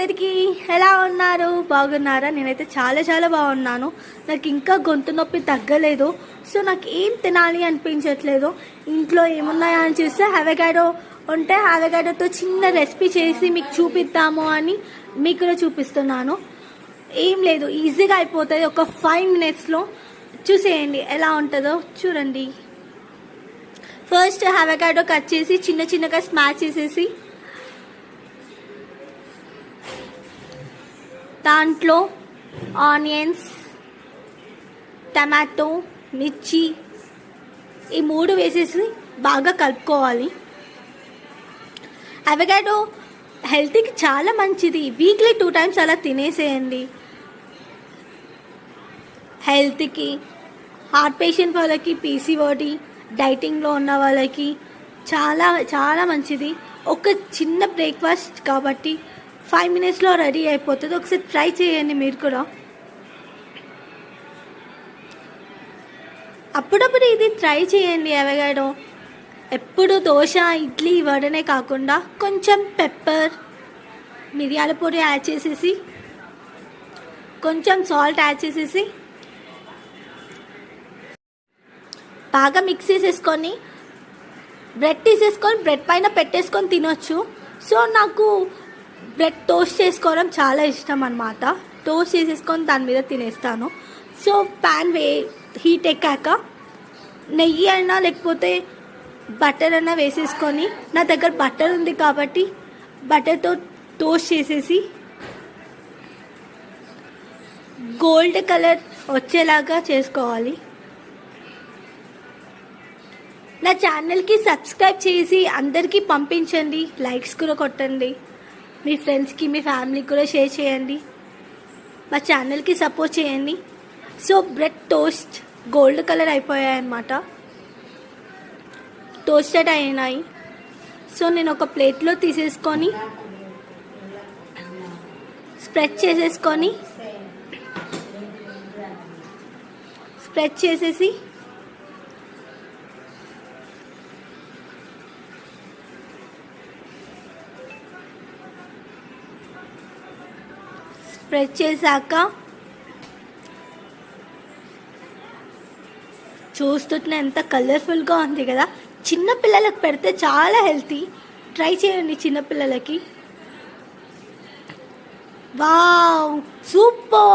అందరికీ ఎలా ఉన్నారు? బాగున్నారా? నేనైతే చాలా బాగున్నాను. నాకు ఇంకా గొంతు నొప్పి తగ్గలేదు. సో నాకు ఏం తినాలి అనిపించట్లేదు. ఇంట్లో ఏమున్నాయా అని చూస్తే అవకాడో ఉంటే అవకాడోతో చిన్న రెసిపీ చేసి మీకు చూపిద్దాము అని మీకు కూడా చూపిస్తున్నాను. ఏం లేదు, ఈజీగా అయిపోతుంది. ఒక 5 minutesలో చూసేయండి ఎలా ఉంటుందో. చూడండి. ఫస్ట్ అవకాడో కట్ చేసి చిన్నగా స్మాష్ చేసేసి దాంట్లో ఆనియన్స్, టమాటో, మిర్చి ఈ 3 వేసేసి బాగా కలుపుకోవాలి. అవకాడో హెల్త్కి చాలా మంచిది. వీక్లీ 2 times అలా తినేసేయండి. హెల్త్కి, హార్ట్ పేషెంట్ వాళ్ళకి, పీసీఓడి, డైటింగ్లో ఉన్న వాళ్ళకి చాలా మంచిది. ఒక చిన్న బ్రేక్ఫాస్ట్ కాబట్టి 5 minutesలో రెడీ అయిపోతుంది. ఒకసారి ట్రై చేయండి మీరు కూడా. అప్పుడప్పుడు ఇది ట్రై చేయండి. అవకాడో ఎప్పుడు దోశ, ఇడ్లీ, వడనే కాకుండా కొంచెం పెప్పర్, మిరియాల పొడి యాడ్ చేసేసి, కొంచెం సాల్ట్ యాడ్ చేసేసి బాగా మిక్స్ చేసేసుకొని బ్రెడ్ తీసేసుకొని బ్రెడ్ పైన పెట్టేసుకొని తినొచ్చు. సో నాకు బ్రెడ్ టోస్ట్ చేసుకోవడం చాలా ఇష్టం అన్నమాట. టోస్ట్ చేసేసుకొని దాని మీద తినేస్తాను. సో ప్యాన్ హీట్ ఎక్కాక నెయ్యి అయినా లేకపోతే బటర్ అయినా వేసేసుకొని, నా దగ్గర బటర్ ఉంది కాబట్టి బటర్తో టోస్ట్ చేసేసి గోల్డ్ కలర్ వచ్చేలాగా చేసుకోవాలి. నా ఛానల్కి సబ్స్క్రైబ్ చేసి అందరికీ పంపించండి. లైక్స్ కూడా కొట్టండి. మీ ఫ్రెండ్స్కి, మీ ఫ్యామిలీకి కూడా షేర్ చేయండి. మా ఛానల్కి సపోర్ట్ చేయండి. So bread toast gold colour అయిపోయాయి అన్నమాట. టోస్టెడ్ అయినాయి. సో నేను ఒక ప్లేట్లో తీసేసుకొని స్ప్రెడ్ చేసేసి స్ప్రెడ్ చేశాక చూస్తుంటే ఎంత కలర్ఫుల్గా ఉంది కదా. చిన్నపిల్లలకు పెడితే చాలా హెల్తీ. ట్రై చేయండి చిన్నపిల్లలకి. Wow, super.